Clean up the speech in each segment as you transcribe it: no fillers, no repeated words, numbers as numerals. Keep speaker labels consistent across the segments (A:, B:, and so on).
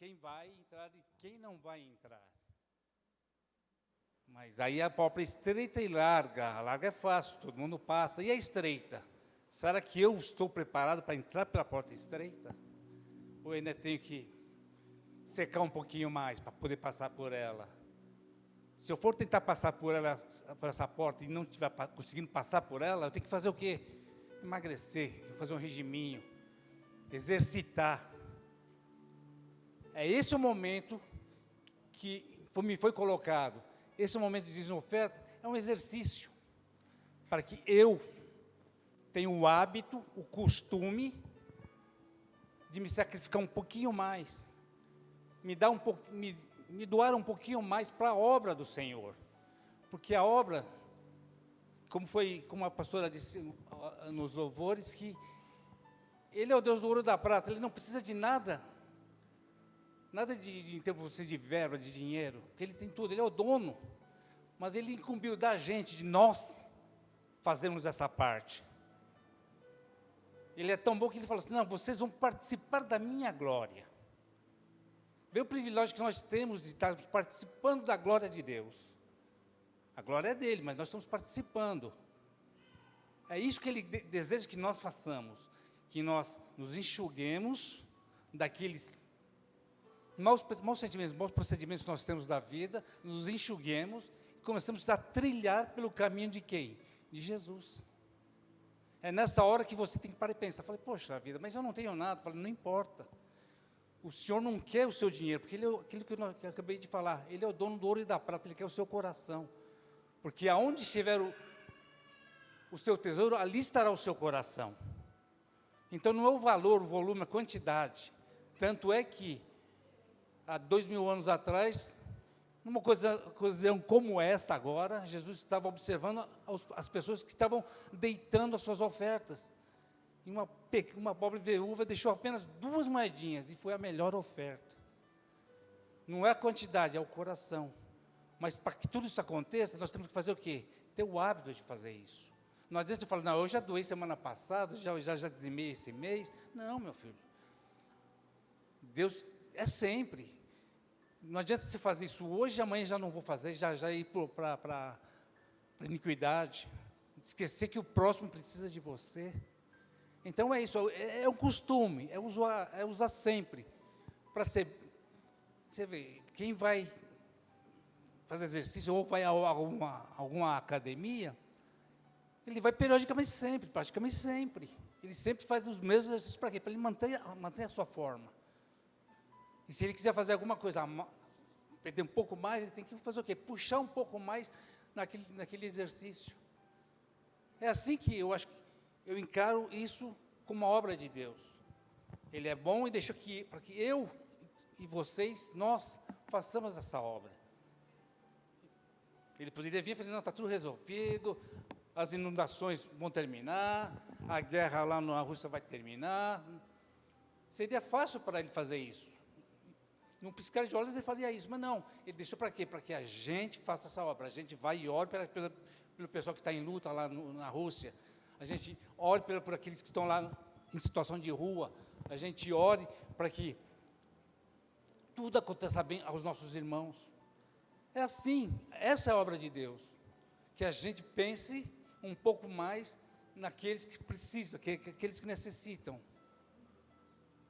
A: quem vai entrar e quem não vai entrar. Mas aí a porta é estreita e larga. A larga é fácil, todo mundo passa. E a estreita? Será que eu estou preparado para entrar pela porta estreita? Ou ainda tenho que secar um pouquinho mais para poder passar por ela? Se eu for tentar passar por ela, por essa porta, e não estiver conseguindo passar por ela, eu tenho que fazer o quê? Emagrecer, fazer um regiminho, exercitar. É esse o momento que me foi colocado. Esse momento de dízimo e oferta é um exercício para que eu tenha o hábito, o costume de me sacrificar um pouquinho mais, me doar um pouquinho mais para a obra do Senhor, porque a obra, como a pastora disse nos louvores, que Ele é o Deus do ouro e da prata, Ele não precisa de nada de termos de verba, de dinheiro, porque Ele tem tudo, Ele é o dono, mas Ele incumbiu da gente, de nós, fazermos essa parte. Ele é tão bom que Ele falou assim, não, vocês vão participar da minha glória. Vê o privilégio que nós temos de estarmos participando da glória de Deus. A glória é dele, mas nós estamos participando. É isso que Ele deseja que nós façamos, que nós nos enxuguemos daqueles maus sentimentos, maus procedimentos que nós temos da vida, nos enxuguemos e começamos a trilhar pelo caminho de quem? De Jesus. É nessa hora que você tem que parar e pensar. Falei, poxa vida, mas eu não tenho nada. Falei, não importa. O Senhor não quer o seu dinheiro, porque aquilo que eu acabei de falar, Ele é o dono do ouro e da prata, Ele quer o seu coração. Porque aonde estiver o seu tesouro, ali estará o seu coração. Então não é o valor, o volume, a quantidade. Tanto é que, há 2000 anos atrás, numa ocasião como essa agora, Jesus estava observando as pessoas que estavam deitando as suas ofertas. E uma pobre viúva deixou apenas 2 moedinhas, e foi a melhor oferta. Não é a quantidade, é o coração. Mas para que tudo isso aconteça, nós temos que fazer o quê? Ter o hábito de fazer isso. Não adianta eu falar, não, eu já doei semana passada, já dizimei esse mês. Não, meu filho. Deus é sempre. Não adianta você fazer isso hoje, amanhã já não vou fazer, já ir para a iniquidade. Esquecer que o próximo precisa de você. Então é isso, é um costume, é usar sempre. Para ser, você vê, quem vai fazer exercício ou vai a alguma academia, ele vai periodicamente sempre, praticamente sempre. Ele sempre faz os mesmos exercícios para quê? Para ele manter a sua forma. E se ele quiser fazer alguma coisa, perder um pouco mais, ele tem que fazer o quê? Puxar um pouco mais naquele exercício. É assim que eu encaro isso como uma obra de Deus. Ele é bom e deixa para que eu e vocês, nós, façamos essa obra. Ele poderia vir e falar, não, está tudo resolvido, as inundações vão terminar, a guerra lá na Rússia vai terminar. Seria fácil para ele fazer isso. Num piscar de olhos ele faria isso, mas não, ele deixou para quê? Para que a gente faça essa obra, a gente vai e ore pelo pessoal que está em luta lá na Rússia, a gente ore por aqueles que estão lá em situação de rua, a gente ore para que tudo aconteça bem aos nossos irmãos. É assim, essa é a obra de Deus, que a gente pense um pouco mais naqueles que precisam, aqueles que necessitam.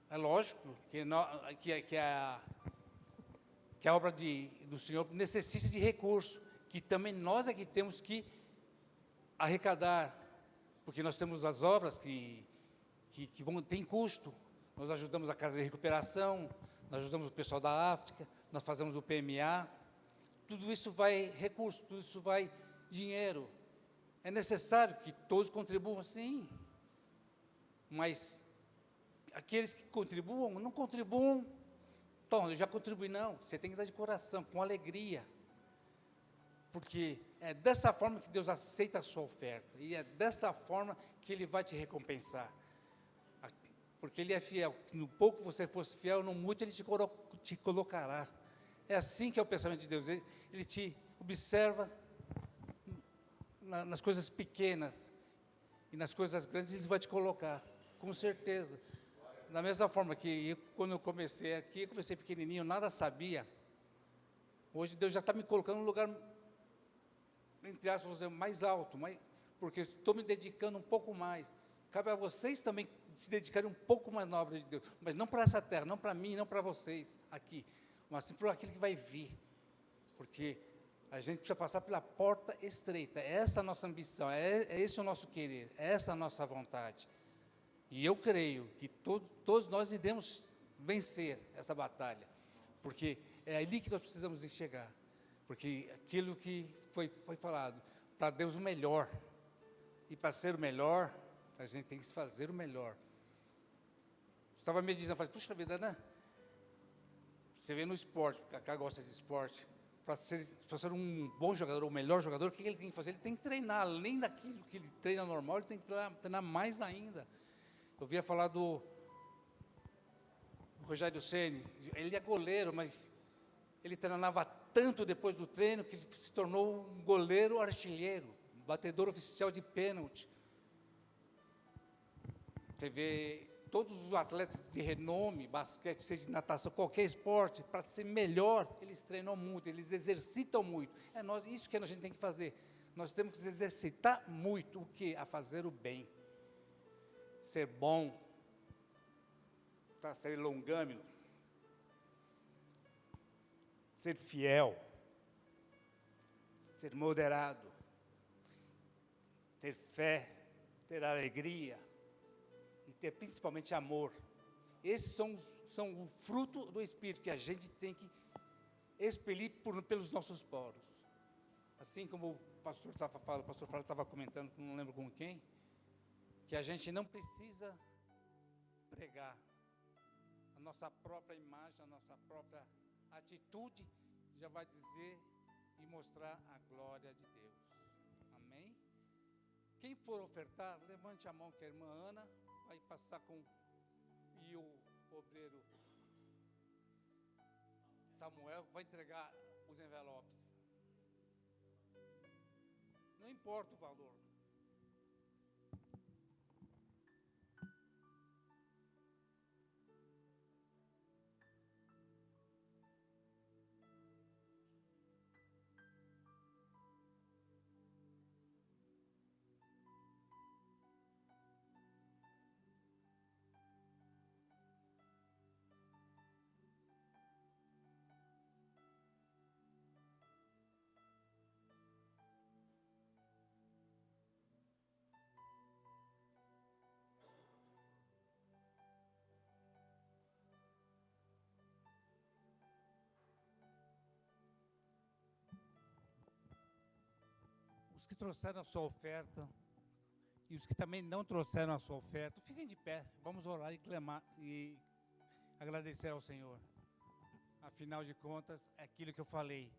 A: É lógico que a obra do Senhor necessita de recursos, que também nós é que temos que arrecadar, porque nós temos as obras que têm custo. Nós ajudamos a Casa de Recuperação, nós ajudamos o pessoal da África, nós fazemos o PMA, tudo isso vai recurso, tudo isso vai dinheiro. É necessário que todos contribuam, sim, mas aqueles que contribuam, não contribuam, então, eu já contribuí, não, você tem que dar de coração, com alegria, porque é dessa forma que Deus aceita a sua oferta, e é dessa forma que Ele vai te recompensar, porque Ele é fiel, no pouco você fosse fiel, no muito Ele te colocará. É assim que é o pensamento de Deus, Ele te observa nas coisas pequenas, e nas coisas grandes Ele vai te colocar, com certeza. da mesma forma que quando eu comecei aqui, eu comecei pequenininho, nada sabia. Hoje Deus já está me colocando num lugar, entre aspas, vamos dizer, mais alto, porque estou me dedicando um pouco mais. Cabe a vocês também se dedicarem um pouco mais na obra de Deus, mas não para essa terra, não para mim, não para vocês aqui, mas sim para aquilo que vai vir, porque a gente precisa passar pela porta estreita. É essa a nossa ambição, é esse o nosso querer, é essa a nossa vontade. E eu creio que todos nós iremos vencer essa batalha, porque é ali que nós precisamos de chegar, porque aquilo que foi falado, para Deus o melhor, e para ser o melhor, a gente tem que fazer o melhor. Estava meditando, falei, puxa vida, né? Você vê no esporte, porque a Cacá gosta de esporte, para ser um bom jogador, ou o melhor jogador, o que ele tem que fazer? Ele tem que treinar, além daquilo que ele treina normal, ele tem que treinar mais ainda. Eu ouvia falar do Rogério Ceni, ele é goleiro, mas ele treinava tanto depois do treino que se tornou um goleiro artilheiro, batedor oficial de pênalti. Você vê todos os atletas de renome, basquete, seja de natação, qualquer esporte, para ser melhor, eles treinam muito, eles exercitam muito. Isso que a gente tem que fazer. Nós temos que exercitar muito o quê? A fazer o bem. Ser bom, ser longâmino, ser fiel, ser moderado, ter fé, ter alegria e ter principalmente amor. Esses são o fruto do Espírito que a gente tem que expelir pelos nossos poros. Assim como o pastor Fábio estava comentando, não lembro com quem, que a gente não precisa pregar. A nossa própria imagem, a nossa própria atitude já vai dizer e mostrar a glória de Deus. Amém? Quem for ofertar, levante a mão que a irmã Ana vai passar e o obreiro Samuel vai entregar os envelopes. Não importa o valor. Os que trouxeram a sua oferta e os que também não trouxeram a sua oferta, fiquem de pé, vamos orar e clamar e agradecer ao Senhor. Afinal de contas, é aquilo que eu falei,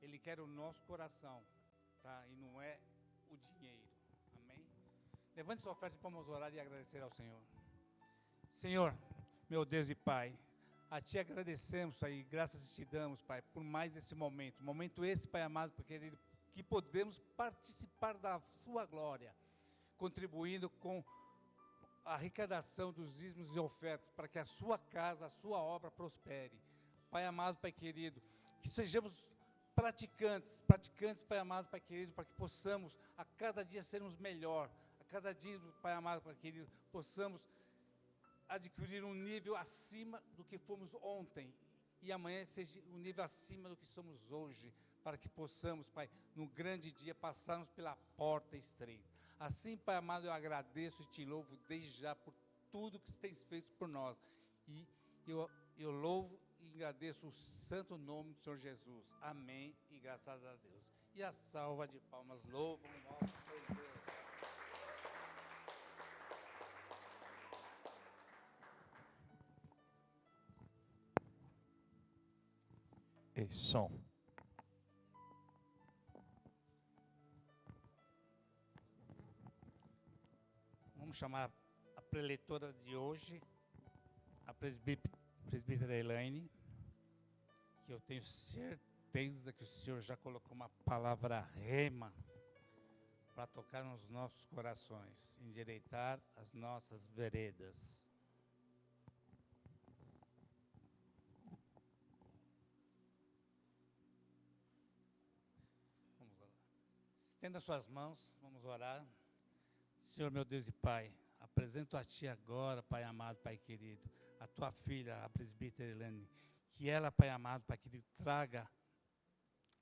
A: Ele quer o nosso coração, tá? E não é o dinheiro, amém? Levante sua oferta e vamos orar e agradecer ao Senhor. Senhor, meu Deus e Pai, a Ti agradecemos, Pai, e graças te damos, Pai, por mais esse momento esse, Pai amado, porque que podemos participar da Sua glória, contribuindo com a arrecadação dos dízimos e ofertas, para que a Sua casa, a Sua obra prospere. Pai amado, Pai querido, que sejamos praticantes, Pai amado, Pai querido, para que possamos a cada dia sermos melhor, a cada dia, Pai amado, Pai querido, possamos adquirir um nível acima do que fomos ontem, e amanhã seja um nível acima do que somos hoje, para que possamos, Pai, no grande dia, passarmos pela porta estreita. Assim, Pai amado, eu agradeço e te louvo desde já por tudo que tens feito por nós. E eu louvo e agradeço o santo nome do Senhor Jesus. Amém e graças a Deus. E a salva de palmas, louvam o nosso Deus.
B: E som.
A: Vamos chamar a preletora de hoje, a presbítera Elaine, que eu tenho certeza que o Senhor já colocou uma palavra rema para tocar nos nossos corações, endireitar as nossas veredas. Estenda suas mãos, vamos orar. Senhor, meu Deus e Pai, apresento a Ti agora, Pai amado, Pai querido, a Tua filha, a presbítera Helene, que ela, Pai amado, Pai querido, traga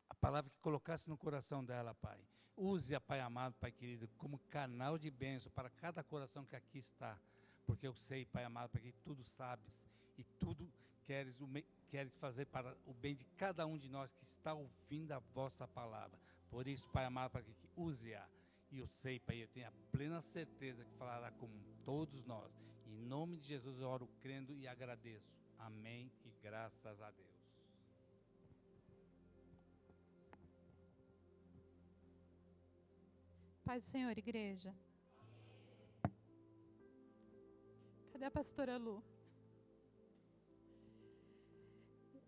A: a palavra que colocasse no coração dela, Pai. Use-a, Pai amado, Pai querido, como canal de bênção para cada coração que aqui está, porque eu sei, Pai amado, Pai querido, tudo sabes e tudo queres fazer para o bem de cada um de nós que está ouvindo a vossa palavra. Por isso, Pai amado, Pai querido, use-a. E eu sei, Pai, eu tenho a plena certeza que falará com todos nós. Em nome de Jesus eu oro crendo e agradeço. Amém e graças a Deus.
C: Paz do Senhor, igreja. Cadê a pastora Lu?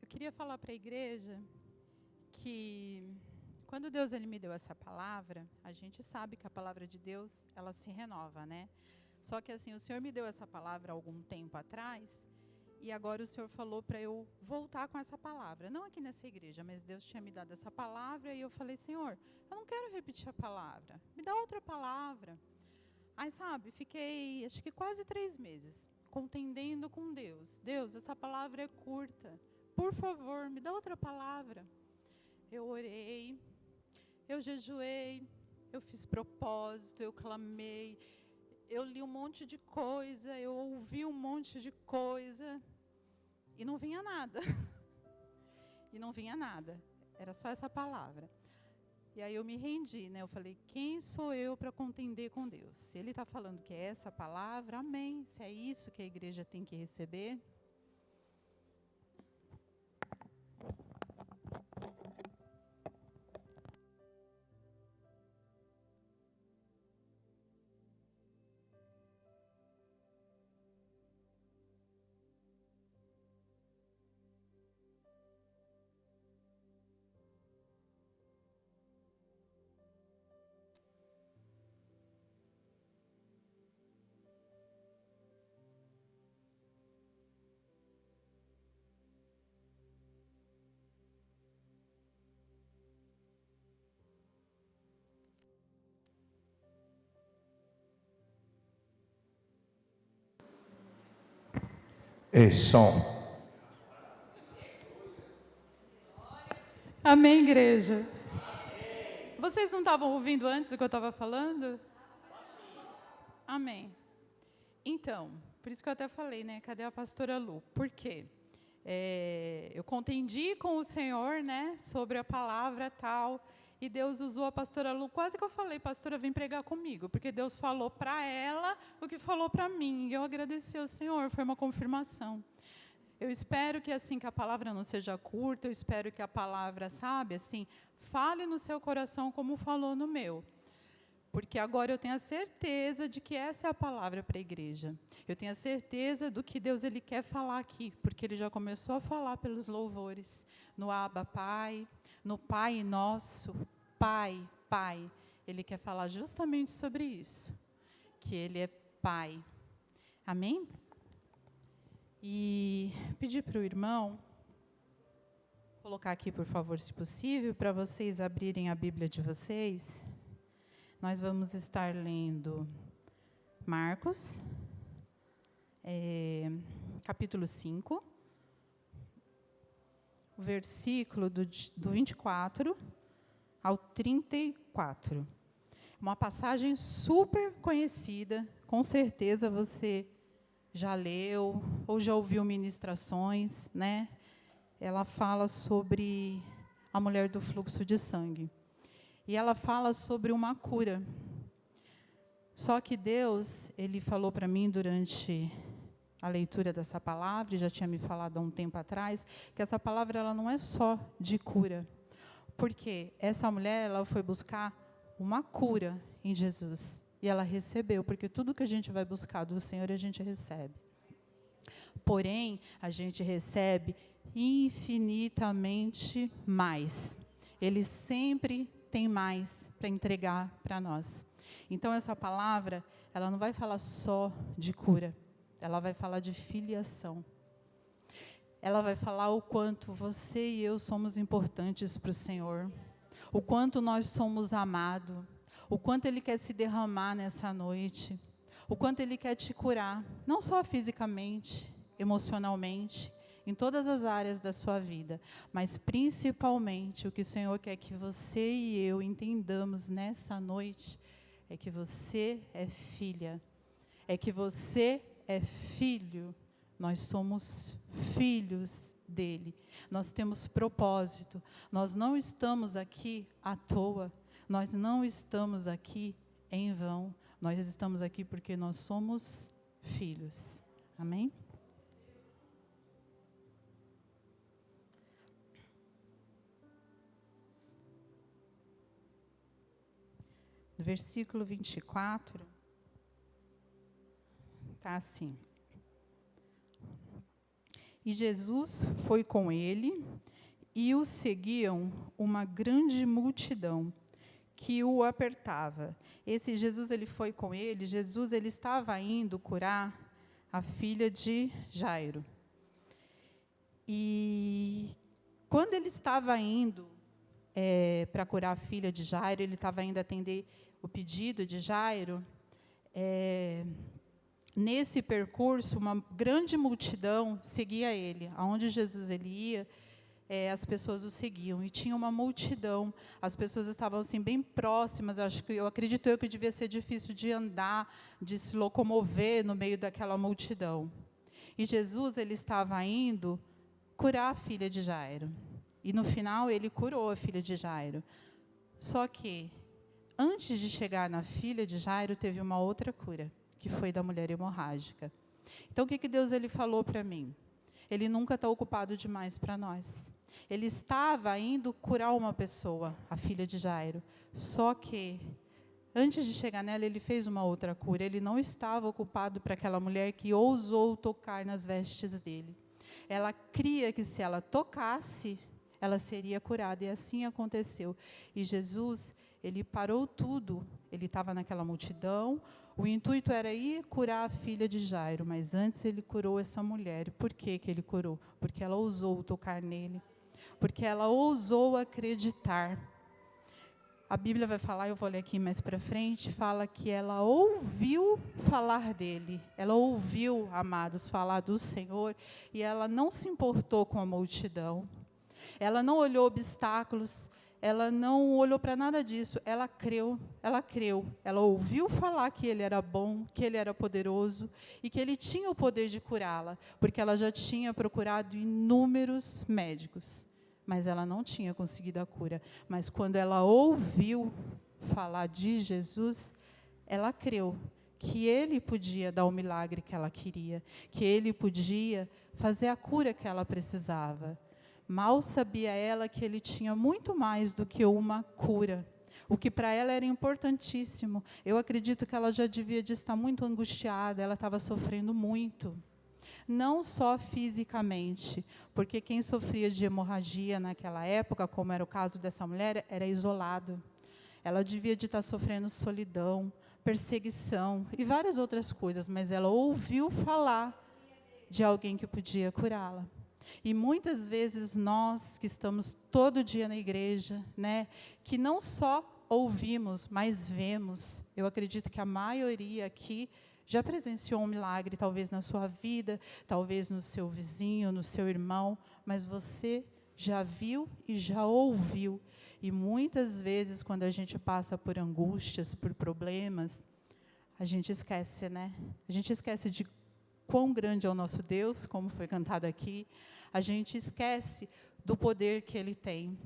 C: Eu queria falar para a igreja que quando Deus ele me deu essa palavra, a gente sabe que a palavra de Deus, ela se renova, né? Só que assim, o Senhor me deu essa palavra há algum tempo atrás, e agora o Senhor falou para eu voltar com essa palavra. Não aqui nessa igreja, mas Deus tinha me dado essa palavra, e eu falei, Senhor, eu não quero repetir a palavra, me dá outra palavra. Aí, sabe, fiquei, acho que quase 3 meses, contendendo com Deus. Deus, essa palavra é curta, por favor, me dá outra palavra. Eu orei, eu jejuei, eu fiz propósito, eu clamei, eu li um monte de coisa, eu ouvi um monte de coisa, e não vinha nada. E não vinha nada, era só essa palavra. E aí eu me rendi, né? Eu falei, quem sou eu para contender com Deus? Se Ele está falando que é essa palavra, amém. Se é isso que a igreja tem que receber.
B: et sont.
C: Amém, igreja? Vocês não estavam ouvindo antes do que eu estava falando? Amém. Então, por isso que eu até falei, né? Cadê a pastora Lu? Por quê? Eu contendi com o Senhor, né? Sobre a palavra tal. E Deus usou a pastora Lu. Quase que eu falei, pastora, vem pregar comigo. Porque Deus falou para ela o que falou para mim. E eu agradeci ao Senhor, foi uma confirmação. Eu espero que assim que a palavra não seja curta, eu espero que a palavra, sabe, assim, fale no seu coração como falou no meu. Porque agora eu tenho a certeza de que essa é a palavra para a igreja. Eu tenho a certeza do que Deus ele quer falar aqui, porque Ele já começou a falar pelos louvores. No Abba, Pai, no Pai Nosso, Pai, Pai. Ele quer falar justamente sobre isso, que Ele é Pai. Amém? E pedir para o irmão, colocar aqui, por favor, se possível, para vocês abrirem a Bíblia de vocês. Nós vamos estar lendo Marcos, capítulo 5, versículo do 24 ao 34. Uma passagem super conhecida, com certeza você já leu ou já ouviu ministrações, né? Ela fala sobre a mulher do fluxo de sangue. E ela fala sobre uma cura. Só que Deus, Ele falou para mim durante a leitura dessa palavra, e já tinha me falado há um tempo atrás, que essa palavra ela não é só de cura. Porque essa mulher ela foi buscar uma cura em Jesus. E ela recebeu, porque tudo que a gente vai buscar do Senhor, a gente recebe. Porém, a gente recebe infinitamente mais. Ele sempre tem mais para entregar para nós. Então, essa palavra, ela não vai falar só de cura. Ela vai falar de filiação. Ela vai falar o quanto você e eu somos importantes para o Senhor. o quanto nós somos amados, o quanto Ele quer se derramar nessa noite, o quanto Ele quer te curar, não só fisicamente, emocionalmente, em todas as áreas da sua vida, mas principalmente o que o Senhor quer que você e eu entendamos nessa noite, é que você é filha, é que você é filho, nós somos filhos dele, nós temos propósito, nós não estamos aqui à toa, nós não estamos aqui em vão, nós estamos aqui porque nós somos filhos, amém? No versículo 24, está assim: e Jesus foi com ele, e o seguiam uma grande multidão, que o apertava. Esse Jesus, ele foi com ele, Jesus, ele estava indo curar a filha de Jairo. E quando ele estava indo para curar a filha de Jairo, ele estava indo atender o pedido de Jairo, nesse percurso, uma grande multidão seguia ele. Aonde Jesus ele ia, as pessoas o seguiam. E tinha uma multidão. As pessoas estavam assim bem próximas. Eu acredito que devia ser difícil de andar, de se locomover no meio daquela multidão. E Jesus ele estava indo curar a filha de Jairo. E no final ele curou a filha de Jairo. Só que antes de chegar na filha de Jairo, teve uma outra cura, que foi da mulher hemorrágica. Então, o que Deus ele falou para mim? Ele nunca está ocupado demais para nós. Ele estava indo curar uma pessoa, a filha de Jairo. Só que, antes de chegar nela, ele fez uma outra cura. Ele não estava ocupado para aquela mulher que ousou tocar nas vestes dele. Ela cria que se ela tocasse, ela seria curada. E assim aconteceu. E Jesus, ele parou tudo. Ele estava naquela multidão. O intuito era ir curar a filha de Jairo, mas antes ele curou essa mulher. Por que ele curou? Porque ela ousou tocar nele. Porque ela ousou acreditar. A Bíblia vai falar, eu vou ler aqui mais para frente, fala que ela ouviu falar dele. Ela ouviu, amados, falar do Senhor, e ela não se importou com a multidão. Ela não olhou obstáculos, ela não olhou para nada disso, ela creu, ela ouviu falar que ele era bom, que ele era poderoso e que ele tinha o poder de curá-la, porque ela já tinha procurado inúmeros médicos, mas ela não tinha conseguido a cura. Mas quando ela ouviu falar de Jesus, ela creu que ele podia dar o milagre que ela queria, que ele podia fazer a cura que ela precisava. Mal sabia ela que ele tinha muito mais do que uma cura. O que para ela era importantíssimo. Eu acredito que ela já devia de estar muito angustiada, ela estava sofrendo muito. Não só fisicamente, porque quem sofria de hemorragia naquela época, como era o caso dessa mulher, era isolado. Ela devia de estar sofrendo solidão, perseguição e várias outras coisas, mas ela ouviu falar de alguém que podia curá-la. E muitas vezes nós que estamos todo dia na igreja, né, que não só ouvimos, mas vemos. Eu acredito que a maioria aqui já presenciou um milagre, talvez na sua vida, talvez no seu vizinho, no seu irmão, mas você já viu e já ouviu. E muitas vezes, quando a gente passa por angústias, por problemas, a gente esquece, né? A gente esquece de quão grande é o nosso Deus, como foi cantado aqui. A gente esquece do poder que Ele tem.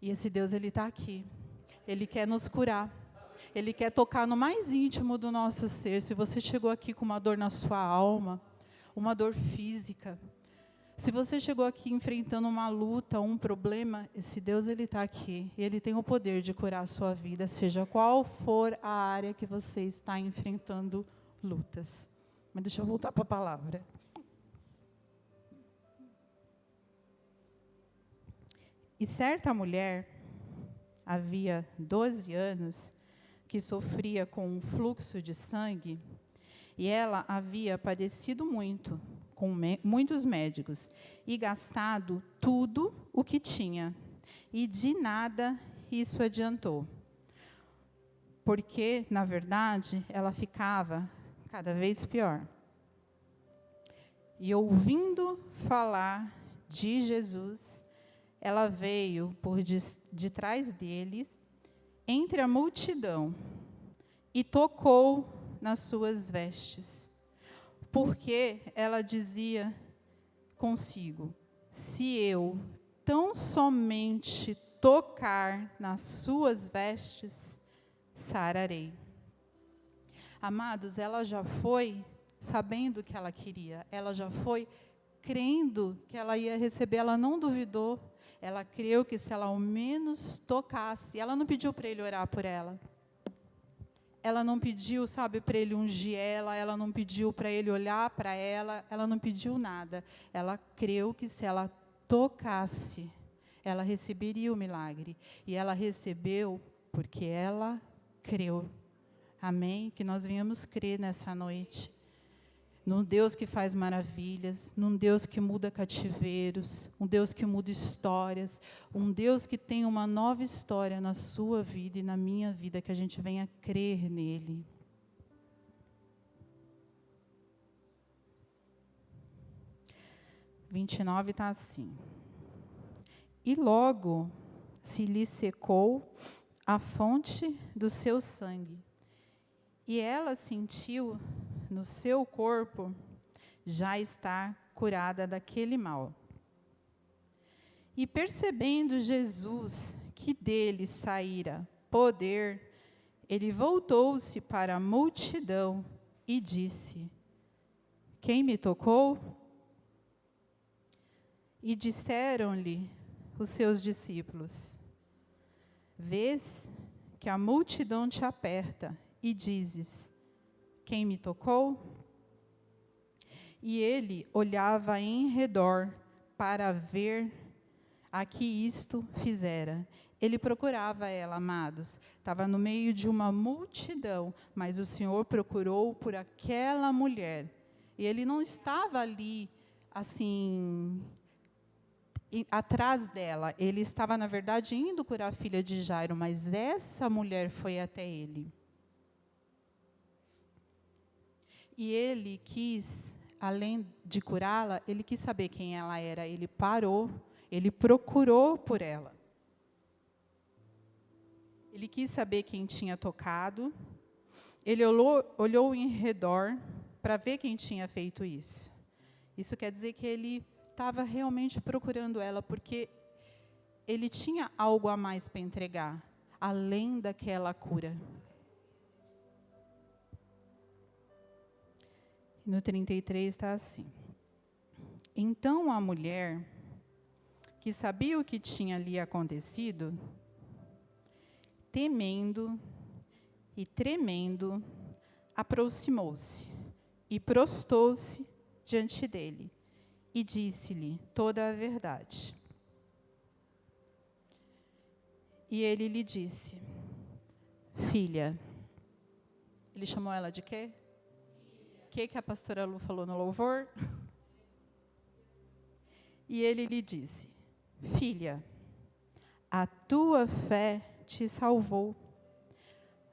C: E esse Deus, Ele está aqui. Ele quer nos curar. Ele quer tocar no mais íntimo do nosso ser. Se você chegou aqui com uma dor na sua alma, uma dor física, se você chegou aqui enfrentando uma luta, um problema, esse Deus, Ele está aqui. E Ele tem o poder de curar a sua vida, seja qual for a área que você está enfrentando lutas. Mas deixa eu voltar para a palavra. E certa mulher, havia 12 anos, que sofria com um fluxo de sangue, e ela havia padecido muito, com muitos médicos, e gastado tudo o que tinha, E de nada isso adiantou. Porque, na verdade, ela ficava cada vez pior. E ouvindo falar de Jesus, ela veio por detrás deles, entre a multidão, e tocou nas suas vestes. Porque ela dizia consigo: se eu tão somente tocar nas suas vestes, sararei. Amados, ela já foi sabendo o que ela queria, ela já foi crendo que ela ia receber, ela não duvidou, ela creu que se ela ao menos tocasse, ela não pediu para ele orar por ela. Ela não pediu, sabe, para ele ungir ela não pediu para ele olhar para ela não pediu nada. Ela creu que se ela tocasse, ela receberia o milagre. E ela recebeu porque ela creu. Amém? Que nós venhamos crer nessa noite. Num Deus que faz maravilhas, num Deus que muda cativeiros, um Deus que muda histórias, um Deus que tem uma nova história na sua vida e na minha vida, que a gente venha crer nele. (verso 29) está assim. E logo se lhe secou a fonte do seu sangue, e ela sentiu no seu corpo já estar curada daquele mal. E percebendo Jesus que dele saíra poder, ele voltou-se para a multidão e disse: quem me tocou? E disseram-lhe os seus discípulos: vês que a multidão te aperta e dizes: quem me tocou? E ele olhava em redor para ver a que isto fizera. Ele procurava ela, amados. Estava no meio de uma multidão, mas o Senhor procurou por aquela mulher. E ele não estava ali, assim, atrás dela. Ele estava, na verdade, indo curar a filha de Jairo, mas essa mulher foi até ele. E ele quis, além de curá-la, ele quis saber quem ela era. Ele parou, ele procurou por ela. Ele quis saber quem tinha tocado. Ele olhou em redor para ver quem tinha feito isso. Isso quer dizer que ele estava realmente procurando ela, porque ele tinha algo a mais para entregar, além daquela cura. No 33 está assim. Então a mulher, que sabia o que tinha lhe acontecido, temendo e tremendo, aproximou-se e prostou-se diante dele e disse-lhe toda a verdade. E ele lhe disse: filha. Ele chamou ela de quê? O que a pastora Lu falou no louvor? E ele lhe disse: filha, a tua fé te salvou.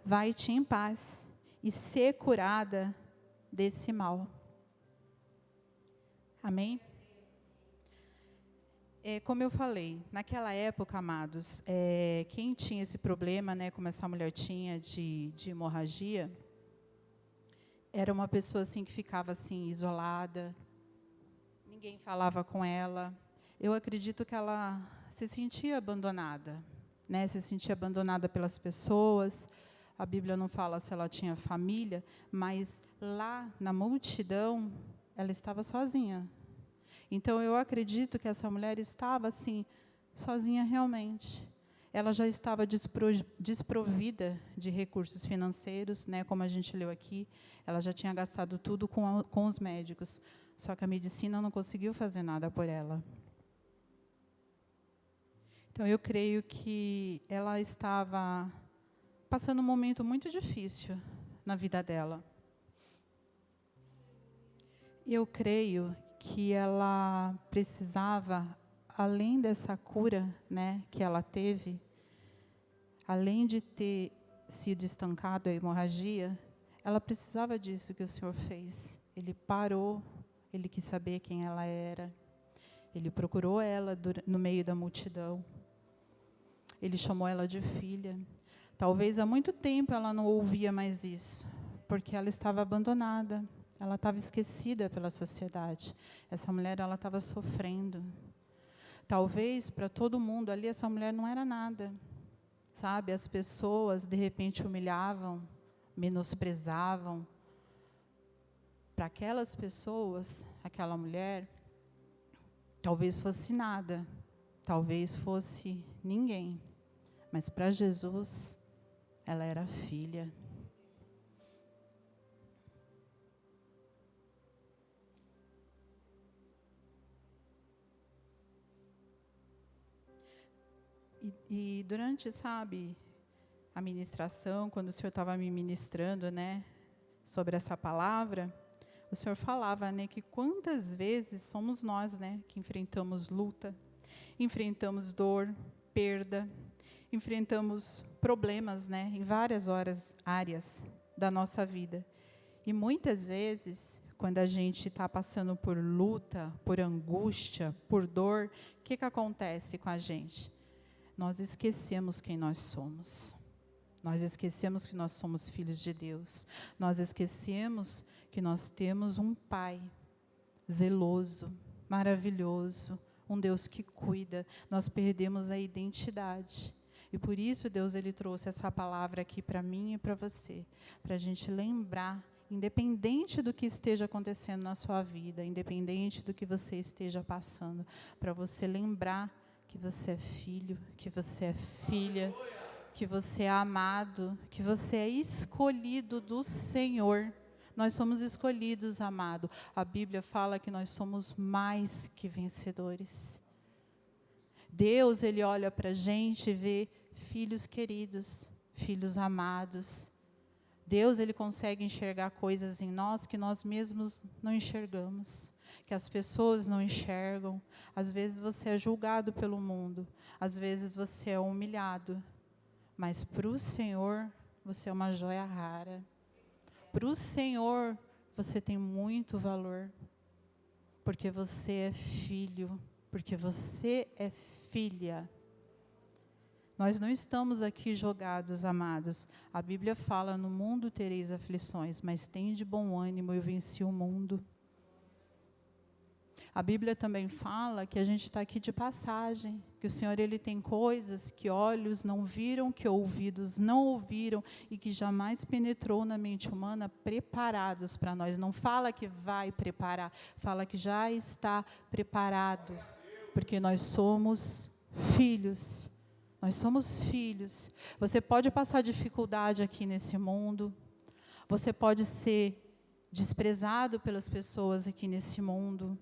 C: Vai-te em paz e ser curada desse mal. Amém? Como eu falei, naquela época, amados, quem tinha esse problema, né, como essa mulher tinha de hemorragia, era uma pessoa assim que ficava assim isolada, ninguém falava com ela. Eu acredito que ela se sentia abandonada, né? Se sentia abandonada pelas pessoas. A Bíblia não fala se ela tinha família, mas lá na multidão ela estava sozinha. Então eu acredito que essa mulher estava assim sozinha realmente. Ela já estava desprovida de recursos financeiros, né, como a gente leu aqui. Ela já tinha gastado tudo com os médicos. Só que a medicina não conseguiu fazer nada por ela. Então, eu creio que ela estava passando um momento muito difícil na vida dela. Eu creio que ela precisava, além dessa cura, né, que ela teve, além de ter sido estancado a hemorragia, ela precisava disso que o Senhor fez. Ele parou, ele quis saber quem ela era. Ele procurou ela no meio da multidão. Ele chamou ela de filha. Talvez há muito tempo ela não ouvia mais isso, porque ela estava abandonada, ela estava esquecida pela sociedade. Essa mulher, ela estava sofrendo. Talvez para todo mundo ali, essa mulher não era nada. Sabe, as pessoas de repente humilhavam, menosprezavam. Para aquelas pessoas, aquela mulher, talvez fosse nada, talvez fosse ninguém. Mas para Jesus, ela era filha. E durante, sabe, a ministração, quando o Senhor estava me ministrando, né, sobre essa palavra, o Senhor falava, né, que quantas vezes somos nós, né, que enfrentamos luta, enfrentamos dor, perda, enfrentamos problemas, né, em várias áreas da nossa vida. E muitas vezes, quando a gente está passando por luta, por angústia, por dor, o que acontece com a gente? Nós esquecemos quem nós somos. Nós esquecemos que nós somos filhos de Deus. Nós esquecemos que nós temos um Pai zeloso, maravilhoso, um Deus que cuida. Nós perdemos a identidade. E por isso Deus, Ele trouxe essa palavra aqui para mim e para você, para a gente lembrar, independente do que esteja acontecendo na sua vida, independente do que você esteja passando, para você lembrar que você é filho, que você é filha, que você é amado, que você é escolhido do Senhor. Nós somos escolhidos, amado. A Bíblia fala que nós somos mais que vencedores. Deus, Ele olha para a gente e vê filhos queridos, filhos amados. Deus, Ele consegue enxergar coisas em nós que nós mesmos não enxergamos, que as pessoas não enxergam. Às vezes você é julgado pelo mundo, às vezes você é humilhado, mas para o Senhor você é uma joia rara. Para o Senhor você tem muito valor, porque você é filho, porque você é filha. Nós não estamos aqui jogados, amados. A Bíblia fala, no mundo tereis aflições, mas tende bom ânimo, eu venci o mundo. A Bíblia também fala que a gente está aqui de passagem, que o Senhor, Ele tem coisas que olhos não viram, que ouvidos não ouviram e que jamais penetrou na mente humana, preparados para nós. Não fala que vai preparar, fala que já está preparado, porque nós somos filhos. Nós somos filhos. Você pode passar dificuldade aqui nesse mundo, você pode ser desprezado pelas pessoas aqui nesse mundo,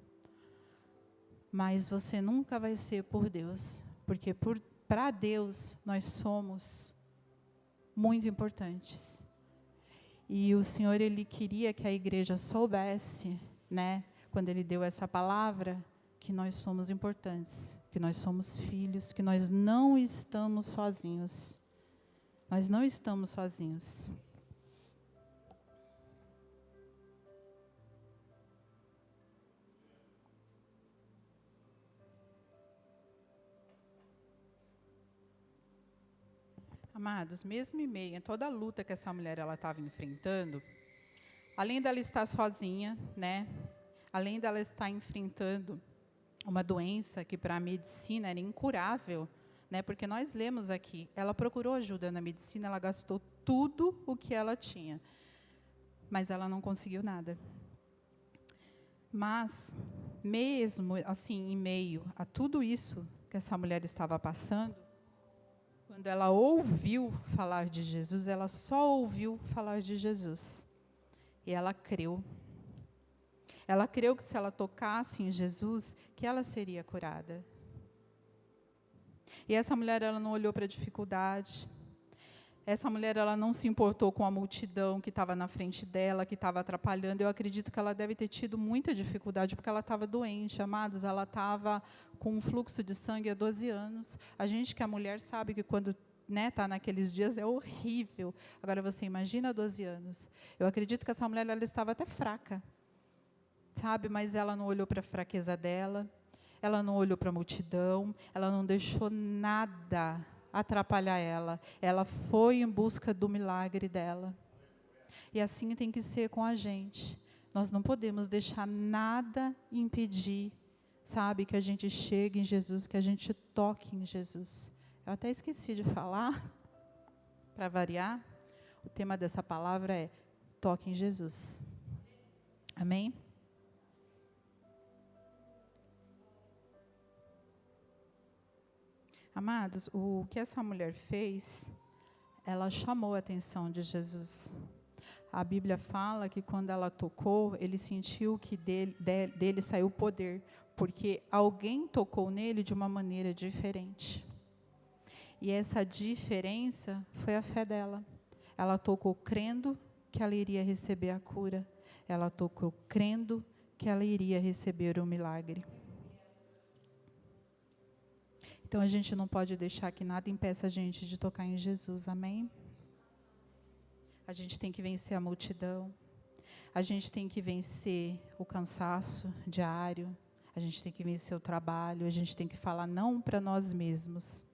C: mas você nunca vai ser por Deus, porque para Deus nós somos muito importantes. E o Senhor, Ele queria que a igreja soubesse, né, quando Ele deu essa palavra, que nós somos importantes, que nós somos filhos, que nós não estamos sozinhos. Nós não estamos sozinhos. Amados, mesmo em meio a toda a luta que essa mulher estava enfrentando, além dela estar sozinha, né, além dela estar enfrentando uma doença que para a medicina era incurável, né, porque nós lemos aqui, ela procurou ajuda na medicina, ela gastou tudo o que ela tinha, mas ela não conseguiu nada. Mas, mesmo assim, em meio a tudo isso que essa mulher estava passando, quando ela ouviu falar de Jesus, ela só ouviu falar de Jesus. E ela creu. Ela creu que se ela tocasse em Jesus, que ela seria curada. E essa mulher, ela não olhou para a dificuldade. Essa mulher, ela não se importou com a multidão que estava na frente dela, que estava atrapalhando. Eu acredito que ela deve ter tido muita dificuldade, porque ela estava doente, amados. Ela estava com um fluxo de sangue há 12 anos. A gente que é mulher sabe que quando está naqueles dias é horrível. Agora, você imagina 12 anos. Eu acredito que essa mulher, ela estava até fraca, sabe? Mas ela não olhou para a fraqueza dela, ela não olhou para a multidão, ela não deixou nada atrapalhar ela. Ela foi em busca do milagre dela. E assim tem que ser com a gente. Nós não podemos deixar nada impedir, sabe, que a gente chegue em Jesus, que a gente toque em Jesus. Eu até esqueci de falar, para variar, o tema dessa palavra é toque em Jesus. Amém? Amados, o que essa mulher fez, ela chamou a atenção de Jesus. A Bíblia fala que quando ela tocou, ele sentiu que dele saiu poder, porque alguém tocou nele de uma maneira diferente. E essa diferença foi a fé dela. Ela tocou crendo que ela iria receber a cura. Ela tocou crendo que ela iria receber o milagre. Então, a gente não pode deixar que nada impeça a gente de tocar em Jesus, amém? A gente tem que vencer a multidão, a gente tem que vencer o cansaço diário, a gente tem que vencer o trabalho, a gente tem que falar não para nós mesmos.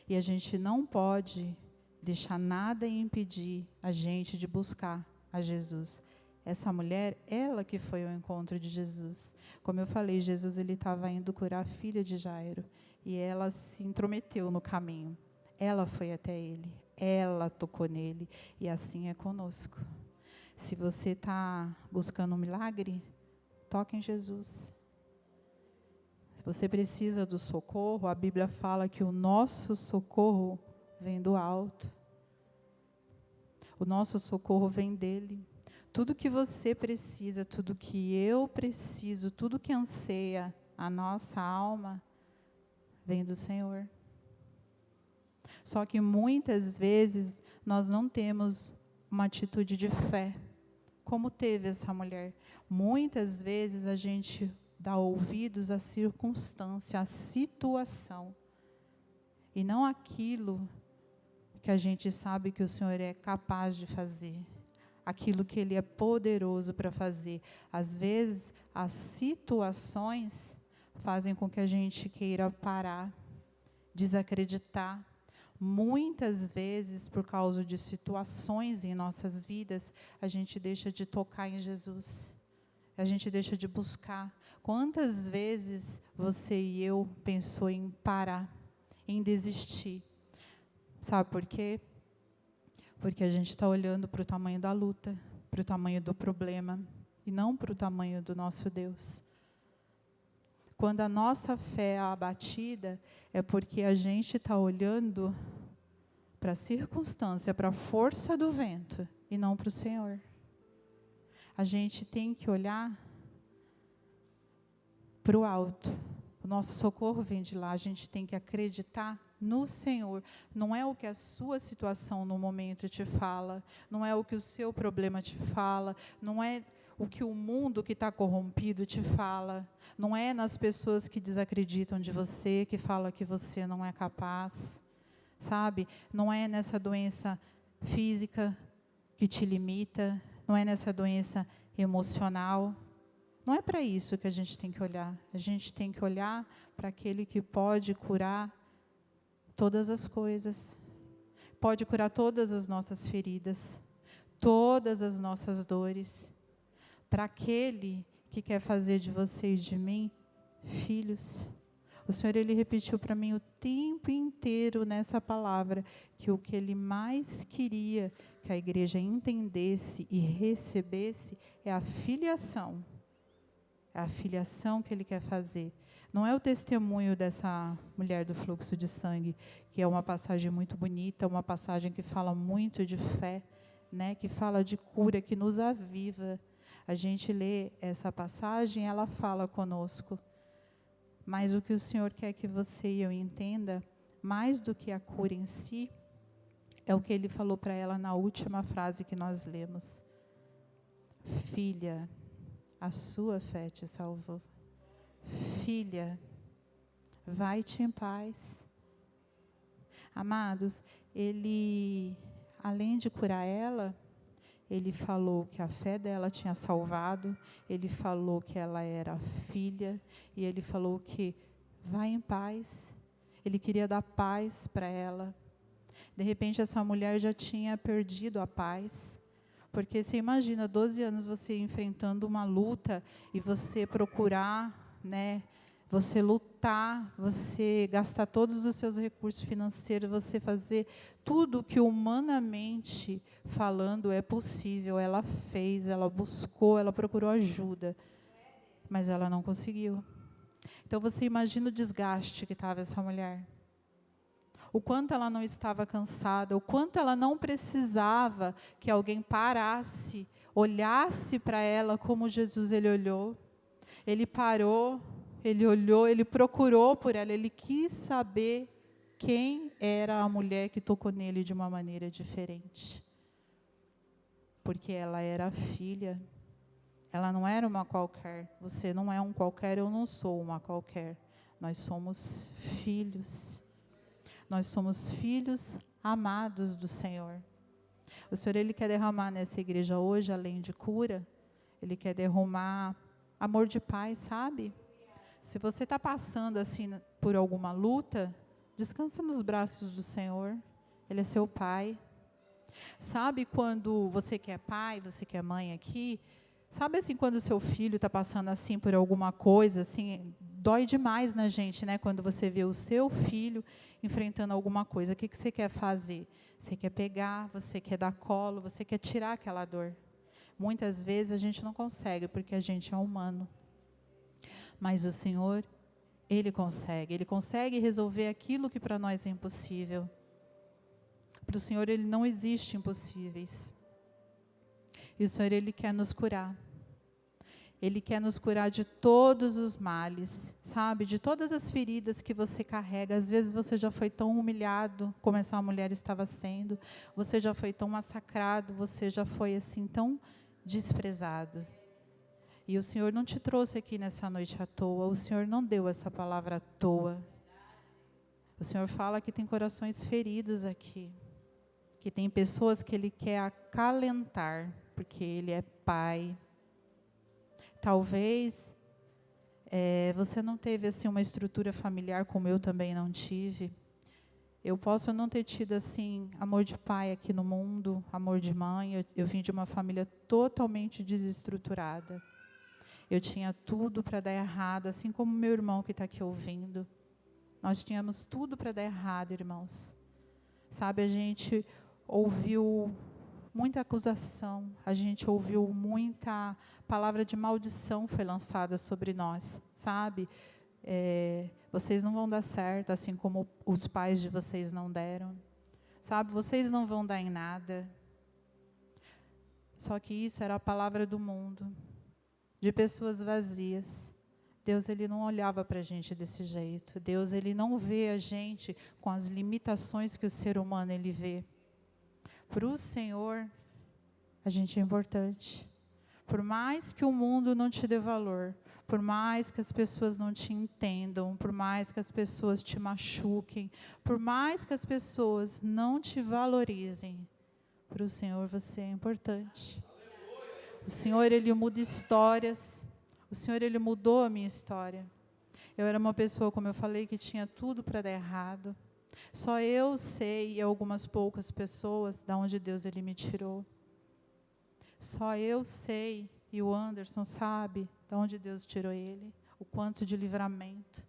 C: E a gente não pode deixar nada impedir a gente de buscar a Jesus. Essa mulher, ela que foi ao encontro de Jesus. Como eu falei, Jesus ele estava indo curar a filha de Jairo. E ela se intrometeu no caminho. Ela foi até ele. Ela tocou nele. E assim é conosco. Se você está buscando um milagre, toque em Jesus. Se você precisa do socorro, a Bíblia fala que o nosso socorro vem do alto. O nosso socorro vem dele. Tudo que você precisa, tudo que eu preciso, tudo que anseia a nossa alma, vem do Senhor. Só que muitas vezes nós não temos uma atitude de fé, como teve essa mulher. Muitas vezes a gente dá ouvidos à circunstância, à situação, e não aquilo que a gente sabe que o Senhor é capaz de fazer, aquilo que Ele é poderoso para fazer. Às vezes, as situações fazem com que a gente queira parar, desacreditar. Muitas vezes, por causa de situações em nossas vidas, a gente deixa de tocar em Jesus. A gente deixa de buscar. Quantas vezes você e eu pensou em parar, em desistir? Sabe por quê? Porque a gente está olhando para o tamanho da luta, para o tamanho do problema, e não para o tamanho do nosso Deus. Quando a nossa fé é abatida, é porque a gente está olhando para a circunstância, para a força do vento, e não para o Senhor. A gente tem que olhar para o alto. O nosso socorro vem de lá. A gente tem que acreditar no Senhor. Não é o que a sua situação no momento te fala, não é o que o seu problema te fala, não é o que o mundo que está corrompido te fala, não é nas pessoas que desacreditam de você, que falam que você não é capaz, sabe? Não é nessa doença física que te limita, não é nessa doença emocional. Não é para isso que a gente tem que olhar. A gente tem que olhar para aquele que pode curar todas as coisas, pode curar todas as nossas feridas, todas as nossas dores, para aquele que quer fazer de você e de mim filhos. O Senhor, Ele repetiu para mim o tempo inteiro nessa palavra, que o que Ele mais queria que a igreja entendesse e recebesse é a filiação. É a filiação que Ele quer fazer. Não é o testemunho dessa mulher do fluxo de sangue, que é uma passagem muito bonita, uma passagem que fala muito de fé, né, que fala de cura, que nos aviva. A gente lê essa passagem, ela fala conosco. Mas o que o Senhor quer que você e eu entenda, mais do que a cura em si, é o que ele falou para ela na última frase que nós lemos. Filha, a sua fé te salvou. Filha, vai-te em paz. Amados, ele, além de curar ela, ele falou que a fé dela tinha salvado, ele falou que ela era filha, e ele falou que vai em paz. Ele queria dar paz para ela. De repente, essa mulher já tinha perdido a paz. Porque você imagina, 12 anos você enfrentando uma luta e você procurar, né, você lutar, você gastar todos os seus recursos financeiros, você fazer tudo que humanamente falando é possível. Ela fez, ela buscou, ela procurou ajuda, mas ela não conseguiu. Então você imagina o desgaste que estava essa mulher. O quanto ela não estava cansada, o quanto ela não precisava que alguém parasse, olhasse para ela como Jesus ele olhou. Ele parou, ele olhou, ele procurou por ela, ele quis saber quem era a mulher que tocou nele de uma maneira diferente. Porque ela era filha. Ela não era uma qualquer. Você não é um qualquer, eu não sou uma qualquer. Nós somos filhos. Nós somos filhos amados do Senhor. O Senhor, ele quer derramar nessa igreja hoje, além de cura, ele quer derramar amor de pai, sabe? Se você está passando assim por alguma luta, descansa nos braços do Senhor. Ele é seu pai. Sabe quando você que é pai, você que é mãe aqui, sabe assim quando o seu filho está passando assim por alguma coisa, assim, dói demais na gente, né? Quando você vê o seu filho enfrentando alguma coisa, o que você quer fazer? Você quer pegar, você quer dar colo, você quer tirar aquela dor. Muitas vezes a gente não consegue, porque a gente é humano. Mas o Senhor, Ele consegue resolver aquilo que para nós é impossível. Para o Senhor, Ele não existe impossíveis. E o Senhor, Ele quer nos curar. Ele quer nos curar de todos os males, sabe? De todas as feridas que você carrega. Às vezes você já foi tão humilhado, como essa mulher estava sendo. Você já foi tão massacrado, você já foi assim tão desprezado. E o Senhor não te trouxe aqui nessa noite à toa. O Senhor não deu essa palavra à toa. O Senhor fala que tem corações feridos aqui. Que tem pessoas que Ele quer acalentar, porque Ele é Pai. Talvez você não teve assim uma estrutura familiar como eu também não tive. Eu posso não ter tido assim amor de pai aqui no mundo, amor de mãe. Eu vim de uma família totalmente desestruturada. Eu tinha tudo para dar errado, assim como meu irmão que está aqui ouvindo. Nós tínhamos tudo para dar errado, irmãos. Sabe, a gente ouviu muita acusação, a gente ouviu muita palavra de maldição foi lançada sobre nós, sabe? Vocês não vão dar certo, assim como os pais de vocês não deram. Sabe, vocês não vão dar em nada. Só que isso era a palavra do mundo, de pessoas vazias. Deus, Ele não olhava para a gente desse jeito. Deus, Ele não vê a gente com as limitações que o ser humano, ele vê. Para o Senhor, a gente é importante. Por mais que o mundo não te dê valor, por mais que as pessoas não te entendam, por mais que as pessoas te machuquem, por mais que as pessoas não te valorizem, para o Senhor você é importante. O Senhor, Ele muda histórias. O Senhor, Ele mudou a minha história. Eu era uma pessoa, como eu falei, que tinha tudo para dar errado. Só eu sei, e algumas poucas pessoas, de onde Deus Ele me tirou. Só eu sei, e o Anderson sabe, de onde Deus tirou ele, o quanto de livramento,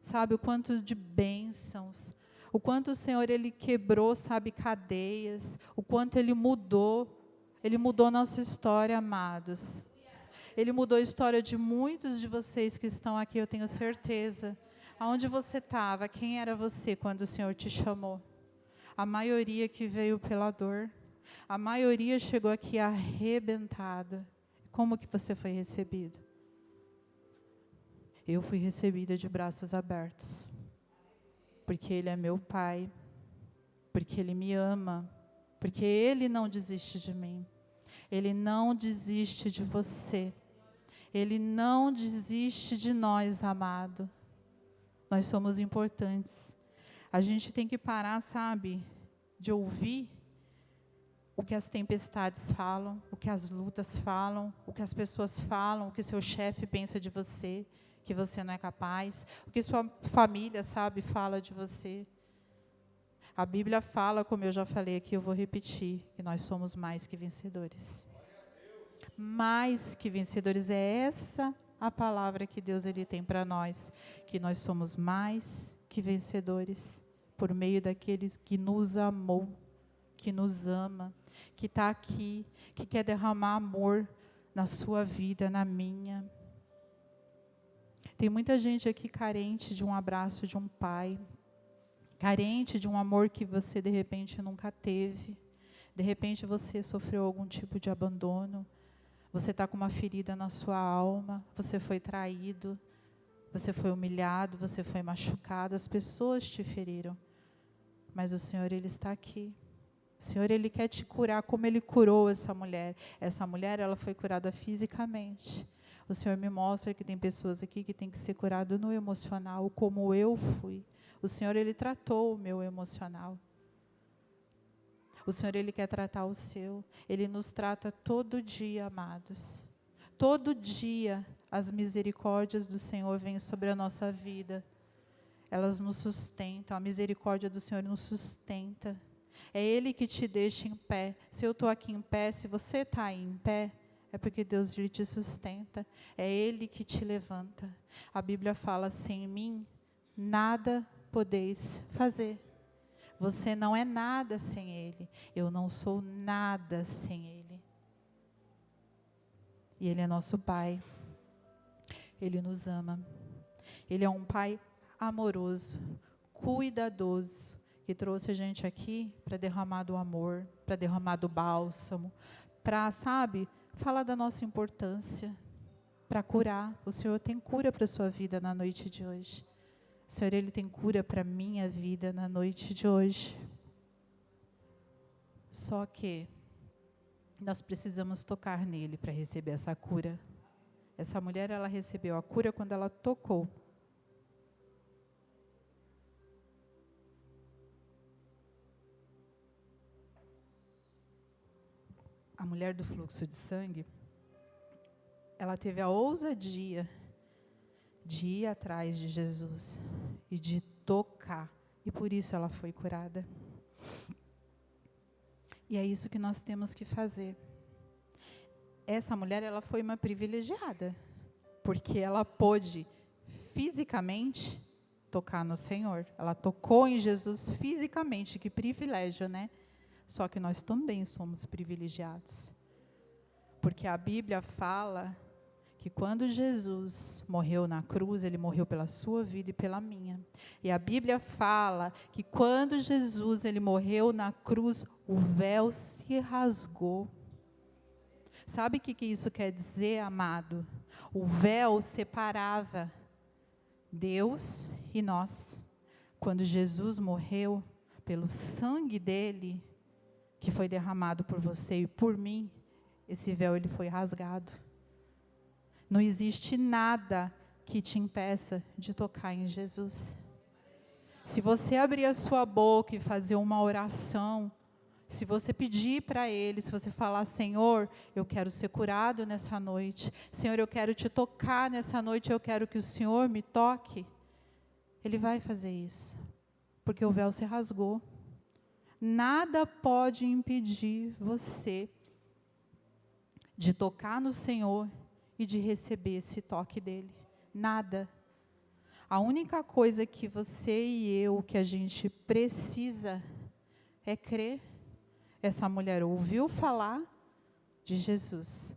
C: sabe, o quanto de bênçãos, o quanto o Senhor, Ele quebrou, sabe, cadeias, o quanto Ele mudou nossa história, amados. Ele mudou a história de muitos de vocês que estão aqui, eu tenho certeza. Aonde você estava? Quem era você quando o Senhor te chamou? A maioria que veio pela dor. A maioria chegou aqui arrebentada. Como que você foi recebido? Eu fui recebida de braços abertos. Porque Ele é meu Pai. porque Ele me ama, porque Ele não desiste de mim. Ele não desiste de você. Ele não desiste de nós, amado. Nós somos importantes. A gente tem que parar, sabe, de ouvir o que as tempestades falam, o que as lutas falam, o que as pessoas falam, o que seu chefe pensa de você, que você não é capaz, o que sua família, sabe, fala de você. A Bíblia fala, como eu já falei aqui, eu vou repetir, que nós somos mais que vencedores. Mais que vencedores, é essa a palavra que Deus ele tem para nós, que nós somos mais que vencedores, por meio daquele que nos amou, que nos ama, que está aqui, que quer derramar amor na sua vida, na minha. Tem muita gente aqui carente de um abraço de um pai, carente de um amor que você de repente nunca teve. De repente você sofreu algum tipo de abandono, você está com uma ferida na sua alma, você foi traído, você foi humilhado, você foi machucado, as pessoas te feriram. Mas o Senhor, Ele está aqui. O Senhor, Ele quer te curar como Ele curou essa mulher. Essa mulher, ela foi curada fisicamente. O Senhor me mostra que tem pessoas aqui que tem que ser curado no emocional, como eu fui. O Senhor, Ele tratou o meu emocional. O Senhor, Ele quer tratar o seu. Ele nos trata todo dia, amados. Todo dia as misericórdias do Senhor vêm sobre a nossa vida. Elas nos sustentam. A misericórdia do Senhor nos sustenta. É Ele que te deixa em pé. Se eu estou aqui em pé, se você está aí em pé, é porque Deus Ele te sustenta. É Ele que te levanta. A Bíblia fala, sem mim, nada podeis fazer. Você não é nada sem Ele. Eu não sou nada sem Ele. E Ele é nosso Pai. Ele nos ama. Ele é um Pai amoroso, cuidadoso, que trouxe a gente aqui para derramar do amor, para derramar do bálsamo, para, sabe, falar da nossa importância, para curar. O Senhor tem cura para a sua vida na noite de hoje. O Senhor, Ele tem cura para a minha vida na noite de hoje. Só que nós precisamos tocar nele para receber essa cura. Essa mulher, ela recebeu a cura quando ela tocou. A mulher do fluxo de sangue, ela teve a ousadia de ir atrás de Jesus e de tocar, e por isso ela foi curada. E é isso que nós temos que fazer. Essa mulher, ela foi uma privilegiada, porque ela pôde fisicamente tocar no Senhor. Ela tocou em Jesus fisicamente, que privilégio, né? Só que nós também somos privilegiados, porque a Bíblia fala que quando Jesus morreu na cruz, Ele morreu pela sua vida e pela minha. E a Bíblia fala que quando Jesus Ele morreu na cruz, o véu se rasgou. Sabe o que isso quer dizer, amado? O véu separava Deus e nós. Quando Jesus morreu, pelo sangue dele, que foi derramado por você e por mim, esse véu ele foi rasgado. Não existe nada que te impeça de tocar em Jesus. Se você abrir a sua boca e fazer uma oração, se você pedir para Ele, se você falar, Senhor, eu quero ser curado nessa noite, Senhor, eu quero te tocar nessa noite, eu quero que o Senhor me toque, Ele vai fazer isso, porque o véu se rasgou. Nada pode impedir você de tocar no Senhor e de receber esse toque dEle. Nada. A única coisa que você e eu, que a gente precisa, é crer. Essa mulher ouviu falar de Jesus.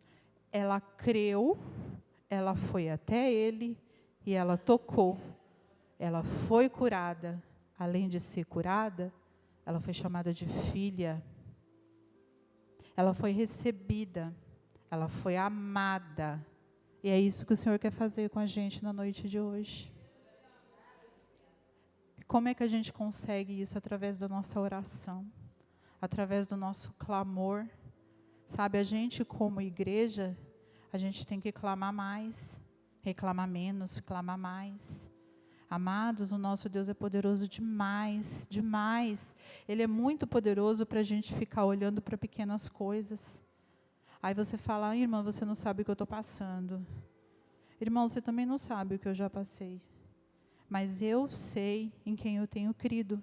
C: Ela creu, ela foi até Ele e ela tocou. Ela foi curada. Além de ser curada, ela foi chamada de filha. Ela foi recebida. Ela foi amada. E é isso que o Senhor quer fazer com a gente na noite de hoje. Como é que a gente consegue isso? Através da nossa oração, através do nosso clamor. Sabe, a gente como igreja, a gente tem que clamar mais, reclamar menos, clamar mais. Amados, o nosso Deus é poderoso demais, demais. Ele é muito poderoso para a gente ficar olhando para pequenas coisas. Aí você fala, irmã, você não sabe o que eu estou passando. Irmão, você também não sabe o que eu já passei. Mas eu sei em quem eu tenho crido.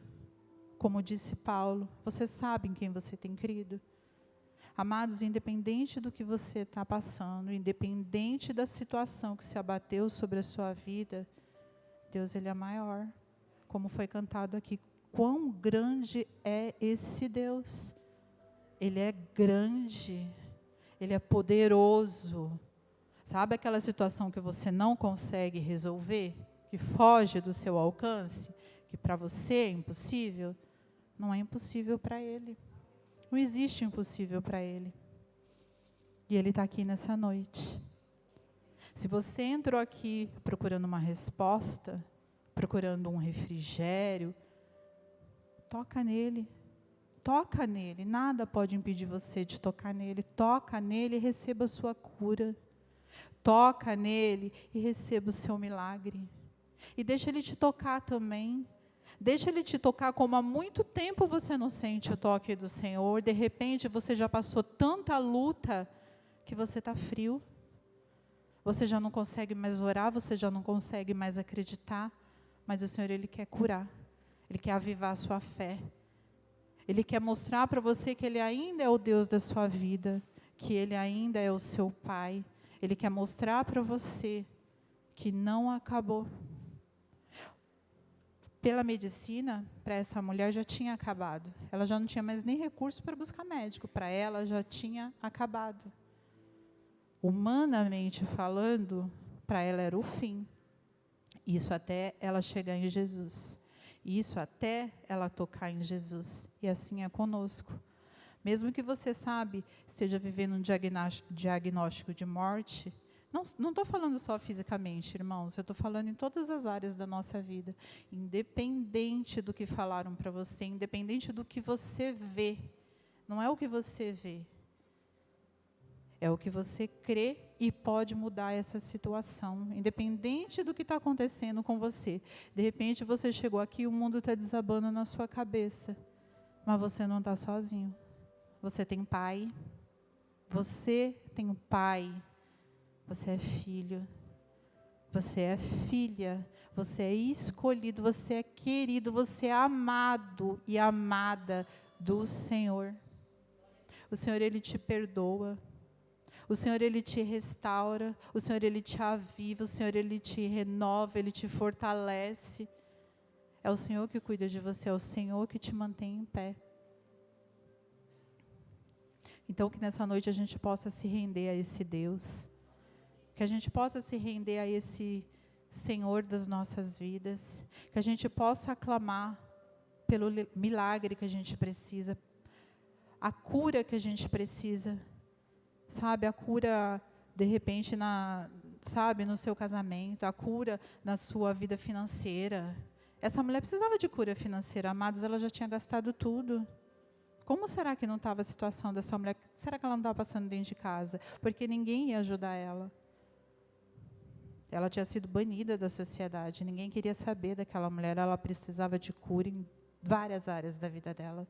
C: Como disse Paulo, você sabe em quem você tem crido. Amados, independente do que você está passando, independente da situação que se abateu sobre a sua vida, Deus, Ele é maior. Como foi cantado aqui, quão grande é esse Deus. Ele é grande, Ele é poderoso. Sabe aquela situação que você não consegue resolver? Que foge do seu alcance? Que para você é impossível? Não é impossível para Ele. Não existe impossível para Ele. E Ele está aqui nessa noite. Se você entrou aqui procurando uma resposta, procurando um refrigério, toca nele. Toca nele. Nada pode impedir você de tocar nele. Toca nele e receba a sua cura. Toca nele e receba o seu milagre. E deixa ele te tocar também. Deixa ele te tocar como há muito tempo você não sente o toque do Senhor. De repente você já passou tanta luta que você está frio. Você já não consegue mais orar, você já não consegue mais acreditar. Mas o Senhor, Ele quer curar. Ele quer avivar a sua fé. Ele quer mostrar para você que Ele ainda é o Deus da sua vida. Que Ele ainda é o seu Pai. Ele quer mostrar para você que não acabou. Pela medicina, para essa mulher já tinha acabado. Ela já não tinha mais nem recurso para buscar médico. Para ela já tinha acabado. Humanamente falando, para ela era o fim. Isso até ela chegar em Jesus. Isso até ela tocar em Jesus. E assim é conosco. Mesmo que você, esteja vivendo um diagnóstico de morte, não estou falando só fisicamente, irmãos, eu estou falando em todas as áreas da nossa vida. Independente do que falaram para você, independente do que você vê, não é o que você vê, é o que você crê e pode mudar essa situação, independente do que está acontecendo com você. De repente você chegou aqui e o mundo está desabando na sua cabeça, mas você não está sozinho. Você tem pai, você tem um pai, você é filho, você é filha, você é escolhido, você é querido, você é amado e amada do Senhor. O Senhor, Ele te perdoa. O Senhor, Ele te restaura. O Senhor, Ele te aviva. O Senhor, Ele te renova, Ele te fortalece. É o Senhor que cuida de você, é o Senhor que te mantém em pé. Então, que nessa noite a gente possa se render a esse Deus. Que a gente possa se render a esse Senhor das nossas vidas. Que a gente possa aclamar pelo milagre que a gente precisa. A cura que a gente precisa. A cura, de repente, no seu casamento. A cura na sua vida financeira. Essa mulher precisava de cura financeira, amados, ela já tinha gastado tudo. Como será que não estava a situação dessa mulher? Será que ela não estava passando dentro de casa? Porque ninguém ia ajudar ela. Ela tinha sido banida da sociedade. Ninguém queria saber daquela mulher. Ela precisava de cura em várias áreas da vida dela.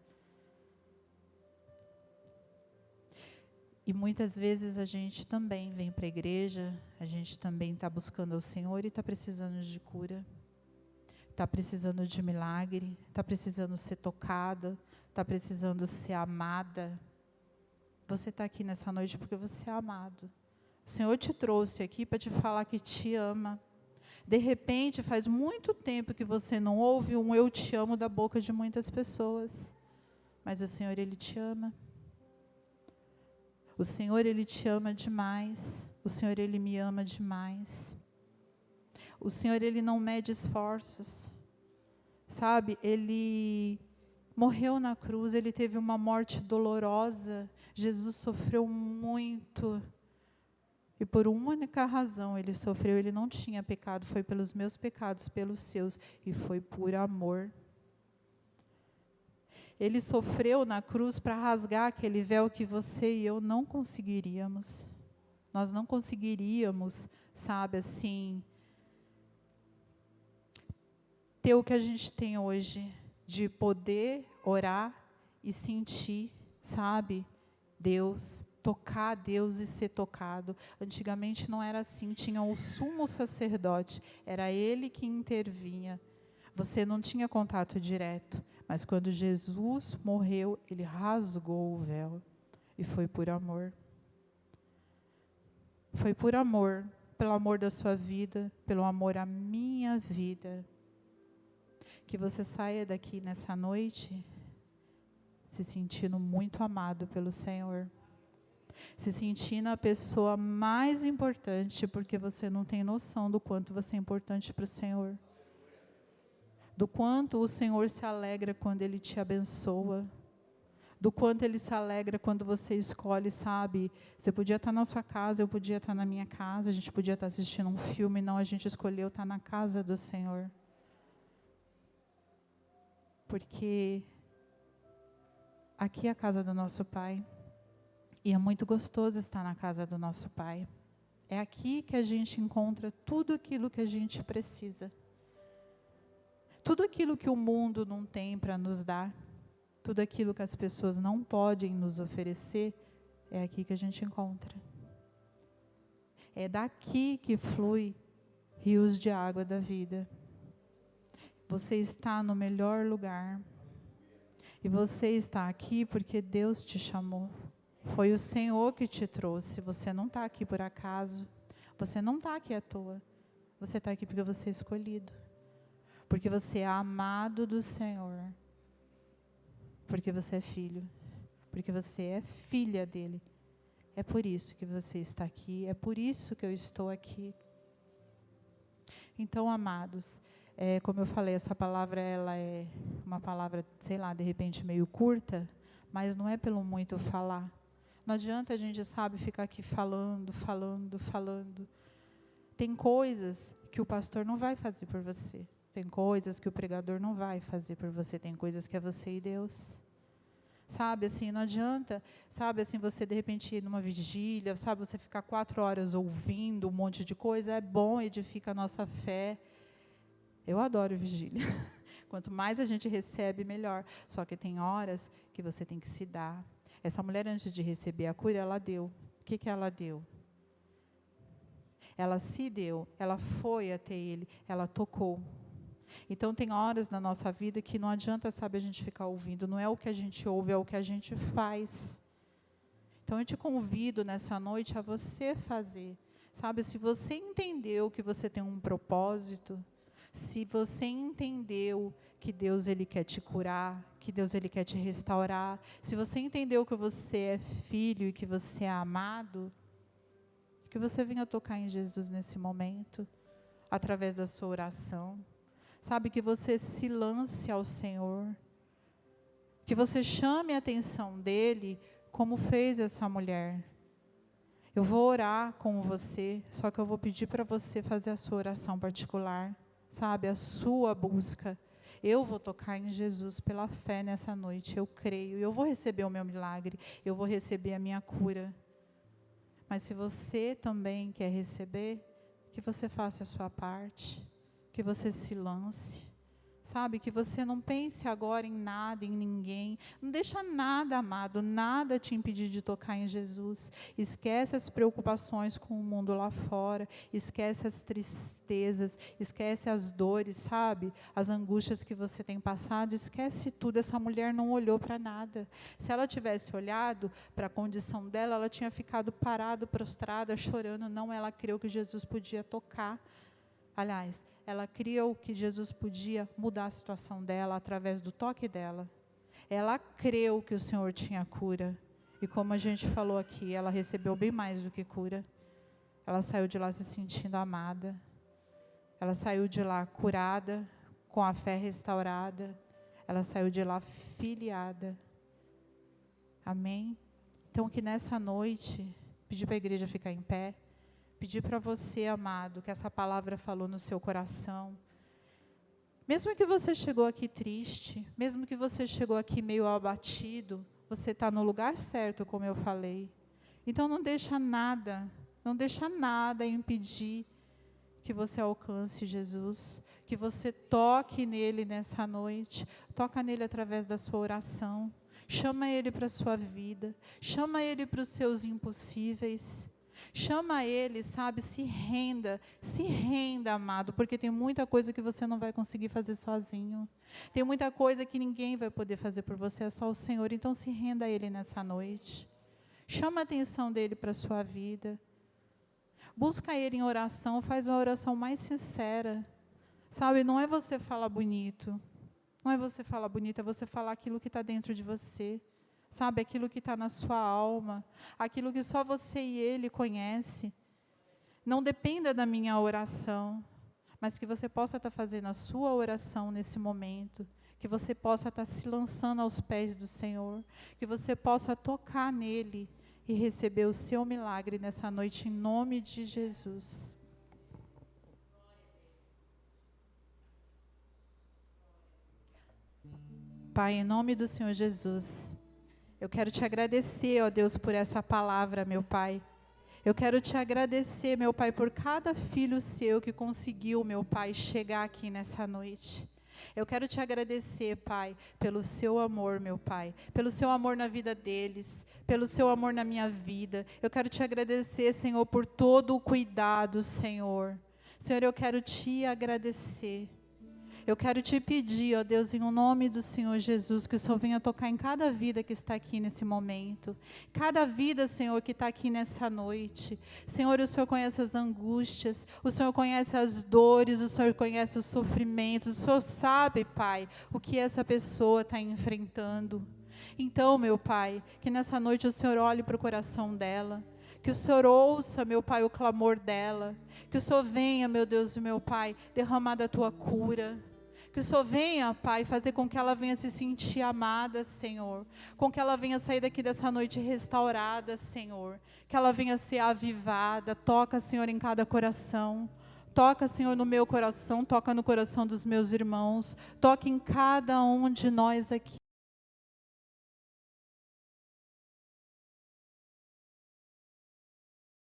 C: E muitas vezes a gente também vem para a igreja, a gente também está buscando ao Senhor e está precisando de cura. Está precisando de milagre, está precisando ser tocada, está precisando ser amada. Você está aqui nessa noite porque você é amado. O Senhor te trouxe aqui para te falar que te ama. De repente, faz muito tempo que você não ouve um eu te amo da boca de muitas pessoas. Mas o Senhor, Ele te ama. O Senhor, Ele te ama demais. O Senhor, Ele me ama demais. O Senhor, Ele não mede esforços. Ele morreu na cruz, Ele teve uma morte dolorosa. Jesus sofreu muito. E por uma única razão ele sofreu, ele não tinha pecado, foi pelos meus pecados, pelos seus, e foi por amor. Ele sofreu na cruz para rasgar aquele véu que você e eu não conseguiríamos. Nós não conseguiríamos, sabe, assim, ter o que a gente tem hoje, de poder orar e sentir, sabe, Deus, tocar Deus e ser tocado. Antigamente não era assim, tinha o sumo sacerdote, era ele que intervinha. Você não tinha contato direto, mas quando Jesus morreu, ele rasgou o véu, e foi por amor. Foi por amor, pelo amor da sua vida, pelo amor à minha vida, que você saia daqui nessa noite se sentindo muito amado pelo Senhor, se sentindo a pessoa mais importante, porque você não tem noção do quanto você é importante para o Senhor, do quanto o Senhor se alegra quando Ele te abençoa, do quanto Ele se alegra quando você escolhe, sabe, você podia estar na sua casa, eu podia estar na minha casa, a gente podia estar assistindo um filme, não, a gente escolheu estar na casa do Senhor, porque aqui é a casa do nosso Pai, e é muito gostoso estar na casa do nosso Pai. É aqui que a gente encontra tudo aquilo que a gente precisa. Tudo aquilo que o mundo não tem para nos dar, tudo aquilo que as pessoas não podem nos oferecer, é aqui que a gente encontra. É daqui que flui rios de água da vida. Você está no melhor lugar. E você está aqui porque Deus te chamou. Foi o Senhor que te trouxe. Você não está aqui por acaso. Você não está aqui à toa. Você está aqui porque você é escolhido. Porque você é amado do Senhor. Porque você é filho. Porque você é filha dele. É por isso que você está aqui. É por isso que eu estou aqui. Então, amados, como eu falei, essa palavra ela é uma palavra, sei lá, de repente meio curta, mas não é pelo muito falar. Não adianta a gente, sabe, ficar aqui falando. Tem coisas que o pastor não vai fazer por você. Tem coisas que o pregador não vai fazer por você. Tem coisas que é você e Deus. Sabe, assim, não adianta, sabe, assim, você de repente ir numa vigília, sabe, você ficar 4 horas ouvindo um monte de coisa, é bom, edifica a nossa fé. Eu adoro vigília. Quanto mais a gente recebe, melhor. Só que tem horas que você tem que se dar. Essa mulher, antes de receber a cura, ela deu. O que ela deu? Ela se deu, ela foi até ele, ela tocou. Então, tem horas na nossa vida que não adianta, sabe, a gente ficar ouvindo. Não é o que a gente ouve, é o que a gente faz. Então, eu te convido nessa noite a você fazer. Sabe, se você entendeu que você tem um propósito, se você entendeu que Deus ele quer te curar, que Deus ele quer te restaurar, se você entendeu que você é filho e que você é amado, que você venha tocar em Jesus nesse momento, através da sua oração. Sabe, que você se lance ao Senhor, que você chame a atenção dEle, como fez essa mulher. Eu vou orar com você, só que eu vou pedir para você fazer a sua oração particular, sabe, a sua busca. Eu vou tocar em Jesus pela fé nessa noite, eu creio, eu vou receber o meu milagre, eu vou receber a minha cura. Mas se você também quer receber, que você faça a sua parte, que você se lance, sabe, que você não pense agora em nada, em ninguém, não deixa nada, amado, nada te impedir de tocar em Jesus. Esquece as preocupações com o mundo lá fora, esquece as tristezas, esquece as dores, sabe, as angústias que você tem passado, esquece tudo. Essa mulher não olhou para nada. Se ela tivesse olhado para a condição dela, ela tinha ficado parada, prostrada, chorando. Não, ela creu que Jesus podia tocar. Aliás, ela creu que Jesus podia mudar a situação dela através do toque dela. Ela creu que o Senhor tinha cura. E como a gente falou aqui, ela recebeu bem mais do que cura. Ela saiu de lá se sentindo amada. Ela saiu de lá curada, com a fé restaurada. Ela saiu de lá filiada. Amém? Então, que nessa noite, pedir para a igreja ficar em pé. pedir para você, amado, que essa palavra falou no seu coração. Mesmo que você chegou aqui triste, mesmo que você chegou aqui meio abatido, você está no lugar certo, como eu falei. Então não deixa nada impedir que você alcance Jesus, que você toque nele nessa noite, toca nele através da sua oração, chama ele para a sua vida, chama ele para os seus impossíveis, chama ele, sabe, se renda, amado, porque tem muita coisa que você não vai conseguir fazer sozinho, tem muita coisa que ninguém vai poder fazer por você, é só o Senhor, então se renda a ele nessa noite, chama a atenção dele para a sua vida, busca ele em oração, faz uma oração mais sincera, sabe, não é você falar bonito, é você falar aquilo que está dentro de você, sabe, aquilo que está na sua alma, aquilo que só você e ele conhece. Não dependa da minha oração, mas que você possa estar fazendo a sua oração nesse momento, que você possa estar se lançando aos pés do Senhor, que você possa tocar nele e receber o seu milagre nessa noite, em nome de Jesus. Pai, em nome do Senhor Jesus, eu quero te agradecer, ó Deus, por essa palavra, meu Pai. Eu quero te agradecer, meu Pai, por cada filho seu que conseguiu, meu Pai, chegar aqui nessa noite. Eu quero te agradecer, Pai, pelo seu amor, meu Pai, pelo seu amor na vida deles, pelo seu amor na minha vida. Eu quero te agradecer, Senhor, por todo o cuidado, Senhor. Senhor, eu quero te agradecer. Eu quero te pedir, ó Deus, em nome do Senhor Jesus, que o Senhor venha tocar em cada vida que está aqui nesse momento. Cada vida, Senhor, que está aqui nessa noite. Senhor, o Senhor conhece as angústias, o Senhor conhece as dores, o Senhor conhece os sofrimentos, o Senhor sabe, Pai, o que essa pessoa está enfrentando. Então, meu Pai, que nessa noite o Senhor olhe para o coração dela, que o Senhor ouça, meu Pai, o clamor dela, que o Senhor venha, meu Deus e meu Pai, derramar da tua cura. Que o Senhor venha, Pai, fazer com que ela venha se sentir amada, Senhor. Com que ela venha sair daqui dessa noite restaurada, Senhor. Que ela venha ser avivada. Toca, Senhor, em cada coração. Toca, Senhor, no meu coração. Toca no coração dos meus irmãos. Toca em cada um de nós aqui.